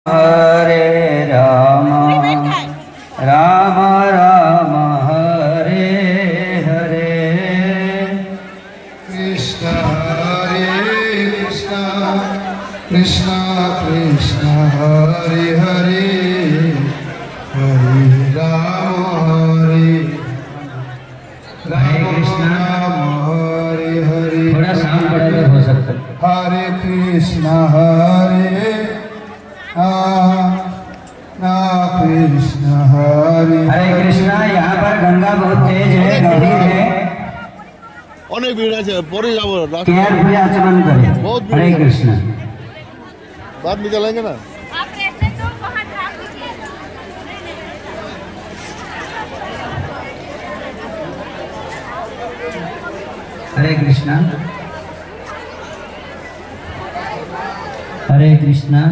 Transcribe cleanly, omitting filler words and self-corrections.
हरे राम राम राम हरे हरे कृष्ण हरे कृष्ण कृष्ण कृष्ण हरे हरे हरे राम कृष्ण हरे हरे। थोड़ा साउंड बड़ा हो सकता है। हरे कृष्ण हरे कृष्ण हरे हरे कृष्णा। यहाँ पर गंगा बहुत तेज है, गंभीर है, অনেক ভিড় আছে, পরে যাবো। केयरफुली आचमन करें। बहुत हरे कृष्णा। बाद में चलेंगे ना। हरे कृष्णा हरे कृष्णा।